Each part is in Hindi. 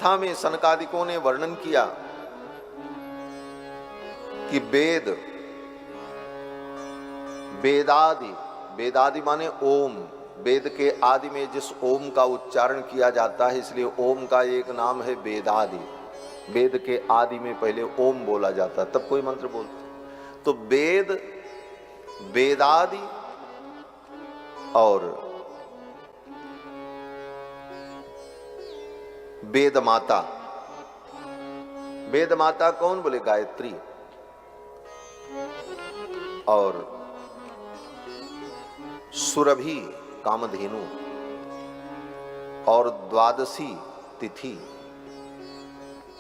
कथा में सनकादिकों ने वर्णन किया कि वेद, वेदादि, वेदादि माने ओम, वेद के आदि में जिस ओम का उच्चारण किया जाता है, इसलिए ओम का एक नाम है वेदादि। वेद के आदि में पहले ओम बोला जाता है, तब कोई मंत्र बोलता। तो वेद, वेदादि और वेद माता। वेद माता कौन? बोले गायत्री। और सुरभि कामधेनु, और द्वादशी तिथि,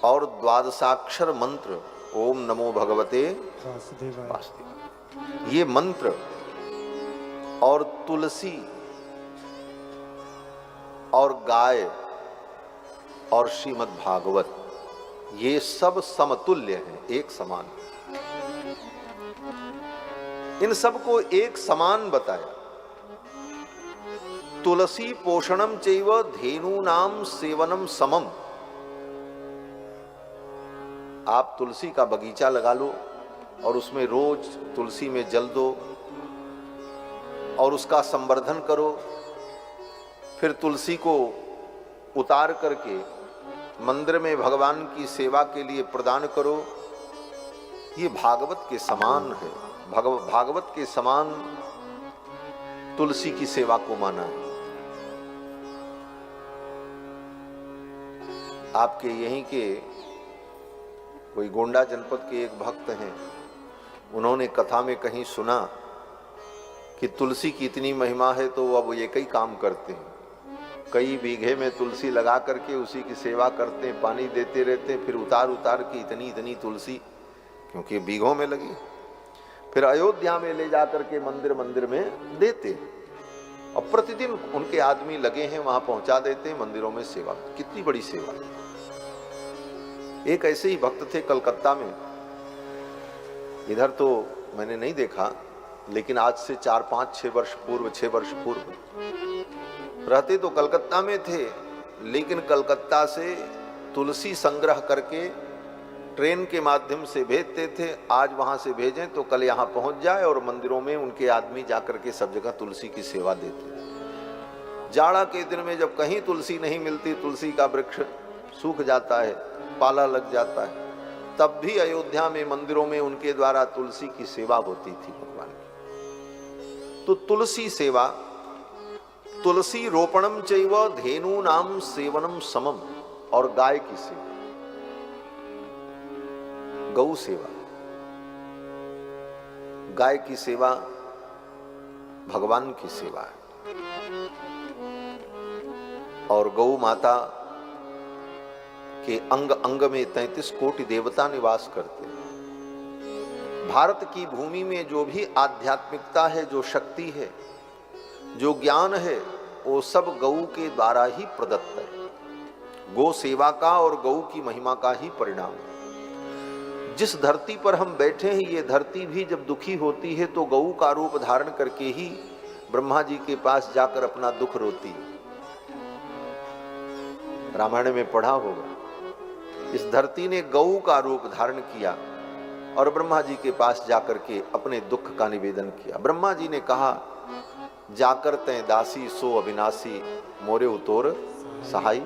और द्वादशाक्षर मंत्र ओम नमो भगवते वासुदेवाय, ये मंत्र, और तुलसी, और गाय, और श्रीमद् भागवत, ये सब समतुल्य हैं, एक समान। इन सबको एक समान बताया। तुलसी पोषणम चैव धेनूनाम सेवनम समम। आप तुलसी का बगीचा लगा लो और उसमें रोज तुलसी में जल दो और उसका संवर्धन करो, फिर तुलसी को उतार करके मंदिर में भगवान की सेवा के लिए प्रदान करो। ये भागवत के समान है। भागवत के समान तुलसी की सेवा को माना है। आपके यहीं के कोई गोंडा जनपद के एक भक्त हैं, उन्होंने कथा में कहीं सुना कि तुलसी की इतनी महिमा है तो अब ये कई काम करते हैं। कई बीघे में तुलसी लगा करके उसी की सेवा करते हैं, पानी देते रहते हैं, फिर उतार उतार के इतनी इतनी तुलसी, क्योंकि बीघों में लगी, फिर अयोध्या में ले जा करके मंदिर मंदिर में देते हैं। और प्रतिदिन उनके आदमी लगे हैं, वहां पहुंचा देते हैं मंदिरों में सेवा। कितनी बड़ी सेवा। एक ऐसे ही भक्त थे कलकत्ता में, इधर तो मैंने नहीं देखा, लेकिन आज से 4-5-6 वर्ष पूर्व, 6 वर्ष पूर्व रहते तो कलकत्ता में थे, लेकिन कलकत्ता से तुलसी संग्रह करके ट्रेन के माध्यम से भेजते थे। आज वहां से भेजें तो कल यहां पहुंच जाए, और मंदिरों में उनके आदमी जाकर के सब जगह तुलसी की सेवा देते। जाड़ा के दिन में जब कहीं तुलसी नहीं मिलती, तुलसी का वृक्ष सूख जाता है, पाला लग जाता है, तब भी अयोध्या में मंदिरों में उनके द्वारा तुलसी की सेवा होती थी भगवान की। तो तुलसी सेवा, तुलसी रोपणम चैव धेनूनाम सेवनम समम, और गाय की सेवा, गौ सेवा। गाय की सेवा भगवान की सेवा है। और गौ माता के अंग अंग में 33 कोटि देवता निवास करते हैं। भारत की भूमि में जो भी आध्यात्मिकता है, जो शक्ति है, जो ज्ञान है, वो सब गौ के द्वारा ही प्रदत्त है। गौ सेवा का और गौ की महिमा का ही परिणाम है। जिस धरती पर हम बैठे हैं, ये धरती भी जब दुखी होती है तो गौ का रूप धारण करके ही ब्रह्मा जी के पास जाकर अपना दुख रोती है। रामायण में पढ़ा होगा, इस धरती ने गौ का रूप धारण किया और ब्रह्मा जी के पास जाकर के अपने दुख का निवेदन किया। ब्रह्मा जी ने कहा, जाकर तै दासी सो अविनाशी, मोरे उतोर सहाई।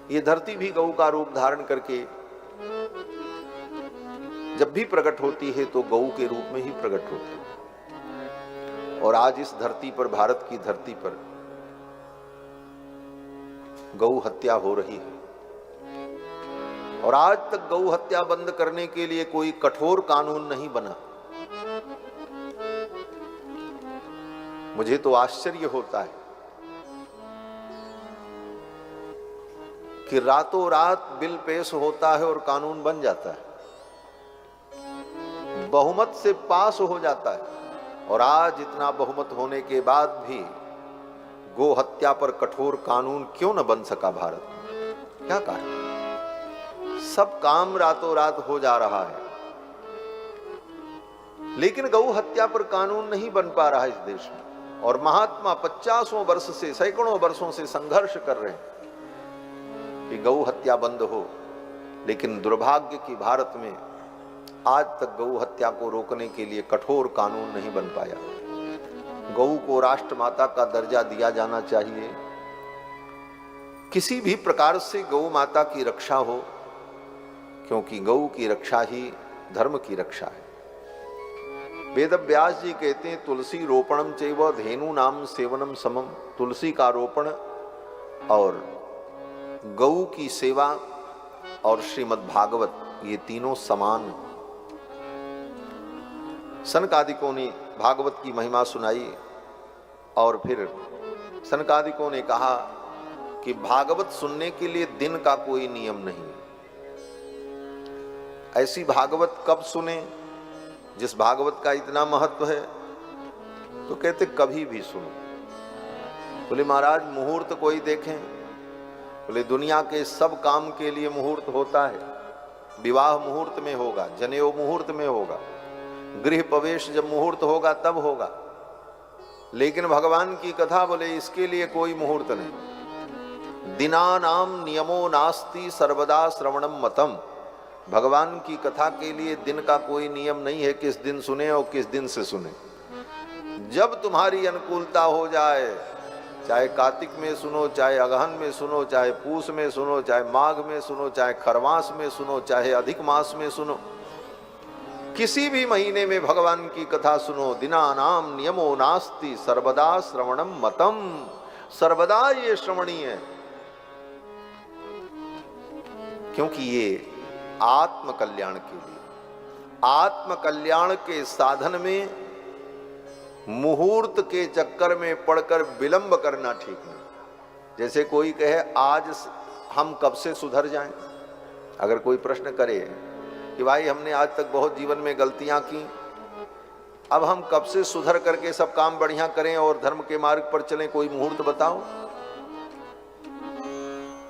ये धरती भी गौ का रूप धारण करके जब भी प्रकट होती है तो गौ के रूप में ही प्रकट होती है। और आज इस धरती पर, भारत की धरती पर गौ हत्या हो रही है, और आज तक गौ हत्या बंद करने के लिए कोई कठोर कानून नहीं बना। मुझे तो आश्चर्य होता है कि रातों रात बिल पेश होता है और कानून बन जाता है, बहुमत से पास हो जाता है, और आज इतना बहुमत होने के बाद भी गो हत्या पर कठोर कानून क्यों न बन सका भारत में? क्या कारण? सब काम रातों रात हो जा रहा है, लेकिन गौ हत्या पर कानून नहीं बन पा रहा है इस देश में। और महात्मा 50 वर्ष से, सैकड़ों वर्षों से संघर्ष कर रहे हैं कि गौ हत्या बंद हो, लेकिन दुर्भाग्य कि भारत में आज तक गौ हत्या को रोकने के लिए कठोर कानून नहीं बन पाया। गौ को राष्ट्रमाता का दर्जा दिया जाना चाहिए। किसी भी प्रकार से गौ माता की रक्षा हो, क्योंकि गौ की रक्षा ही धर्म की रक्षा है। वेद व्यास जी कहते हैं तुलसी रोपणम चैव धेनु नाम सेवनम समम। तुलसी का रोपण और गौ की सेवा और श्रीमद् भागवत, ये तीनों समान। सनकादिकों ने भागवत की महिमा सुनाई और फिर सनकादिकों ने कहा कि भागवत सुनने के लिए दिन का कोई नियम नहीं। ऐसी भागवत कब सुने जिस भागवत का इतना महत्व है? तो कहते कभी भी सुनो। बोले महाराज मुहूर्त कोई देखें? बोले दुनिया के सब काम के लिए मुहूर्त होता है। विवाह मुहूर्त में होगा, जनेऊ मुहूर्त में होगा, गृह प्रवेश जब मुहूर्त होगा तब होगा, लेकिन भगवान की कथा बोले इसके लिए कोई मुहूर्त नहीं। दिनानाम नियमो नास्ति सर्वदा श्रवणम मतम। भगवान की कथा के लिए दिन का कोई नियम नहीं है, किस दिन सुने और किस दिन से सुने। जब तुम्हारी अनुकूलता हो जाए, चाहे कार्तिक में सुनो, चाहे अगहन में सुनो, चाहे पूस में सुनो, चाहे माघ में सुनो, चाहे खरवास में सुनो, चाहे अधिक मास में सुनो, किसी भी महीने में भगवान की कथा सुनो। दिनानाम नियमो नास्ति सर्वदा श्रवणम मतम। सर्वदा ये श्रवणीय है, क्योंकि ये आत्म कल्याण के लिए, आत्म कल्याण के साधन में मुहूर्त के चक्कर में पड़कर विलंब करना ठीक नहीं। जैसे कोई कहे आज हम कब से सुधर जाएं। अगर कोई प्रश्न करे कि भाई हमने आज तक बहुत जीवन में गलतियां की, अब हम कब से सुधर करके सब काम बढ़िया करें और धर्म के मार्ग पर चलें, कोई मुहूर्त बताओ।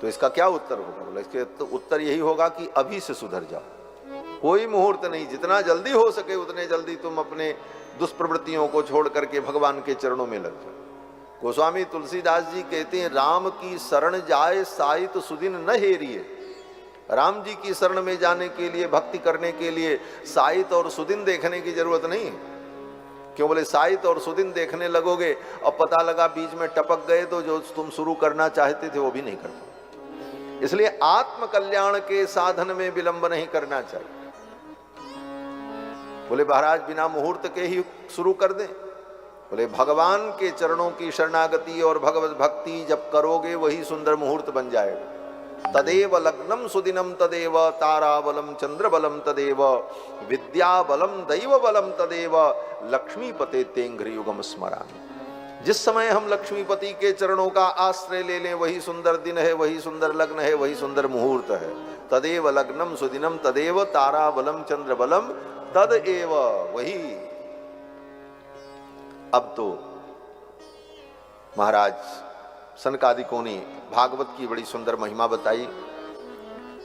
तो इसका क्या उत्तर होगा? बोला इसके तो उत्तर यही होगा कि अभी से सुधर जाओ। कोई मुहूर्त नहीं, जितना जल्दी हो सके उतने जल्दी तुम अपने दुष्प्रवृत्तियों को छोड़ करके भगवान के चरणों में लग जाओ। गोस्वामी तुलसीदास जी कहते हैं राम की शरण जाए साहित सुदिन न हेरिए। राम जी की शरण में जाने के लिए, भक्ति करने के लिए साहित और सुदिन देखने की जरूरत नहीं है। क्यों? बोले साहित और सुदिन देखने लगोगे और पता लगा बीच में टपक गए तो जो तुम शुरू करना चाहते थे वो भी नहीं कर पाओ। इसलिए आत्म कल्याण के साधन में विलंब नहीं करना चाहिए। बोले महाराज बिना मुहूर्त के ही शुरू कर दें? बोले भगवान के चरणों की शरणागति और भगवत भक्ति जब करोगे वही सुंदर मुहूर्त बन जाएगा। तदेव लग्नम सुदिनम तदेव ताराबलम चंद्रबलम तदेव विद्याबलम दैवबलम तदेव लक्ष्मीपते तेंघ्रि युगम स्मरामि। जिस समय हम लक्ष्मीपति के चरणों का आश्रय ले लें वही सुंदर दिन है, वही सुंदर लग्न है, वही सुंदर मुहूर्त है। तदेव लग्नम सुदिनम तदेव ताराबलम चंद्रबलम तदेव, वही। अब तो महाराज सनकादिकों ने भागवत की बड़ी सुंदर महिमा बताई।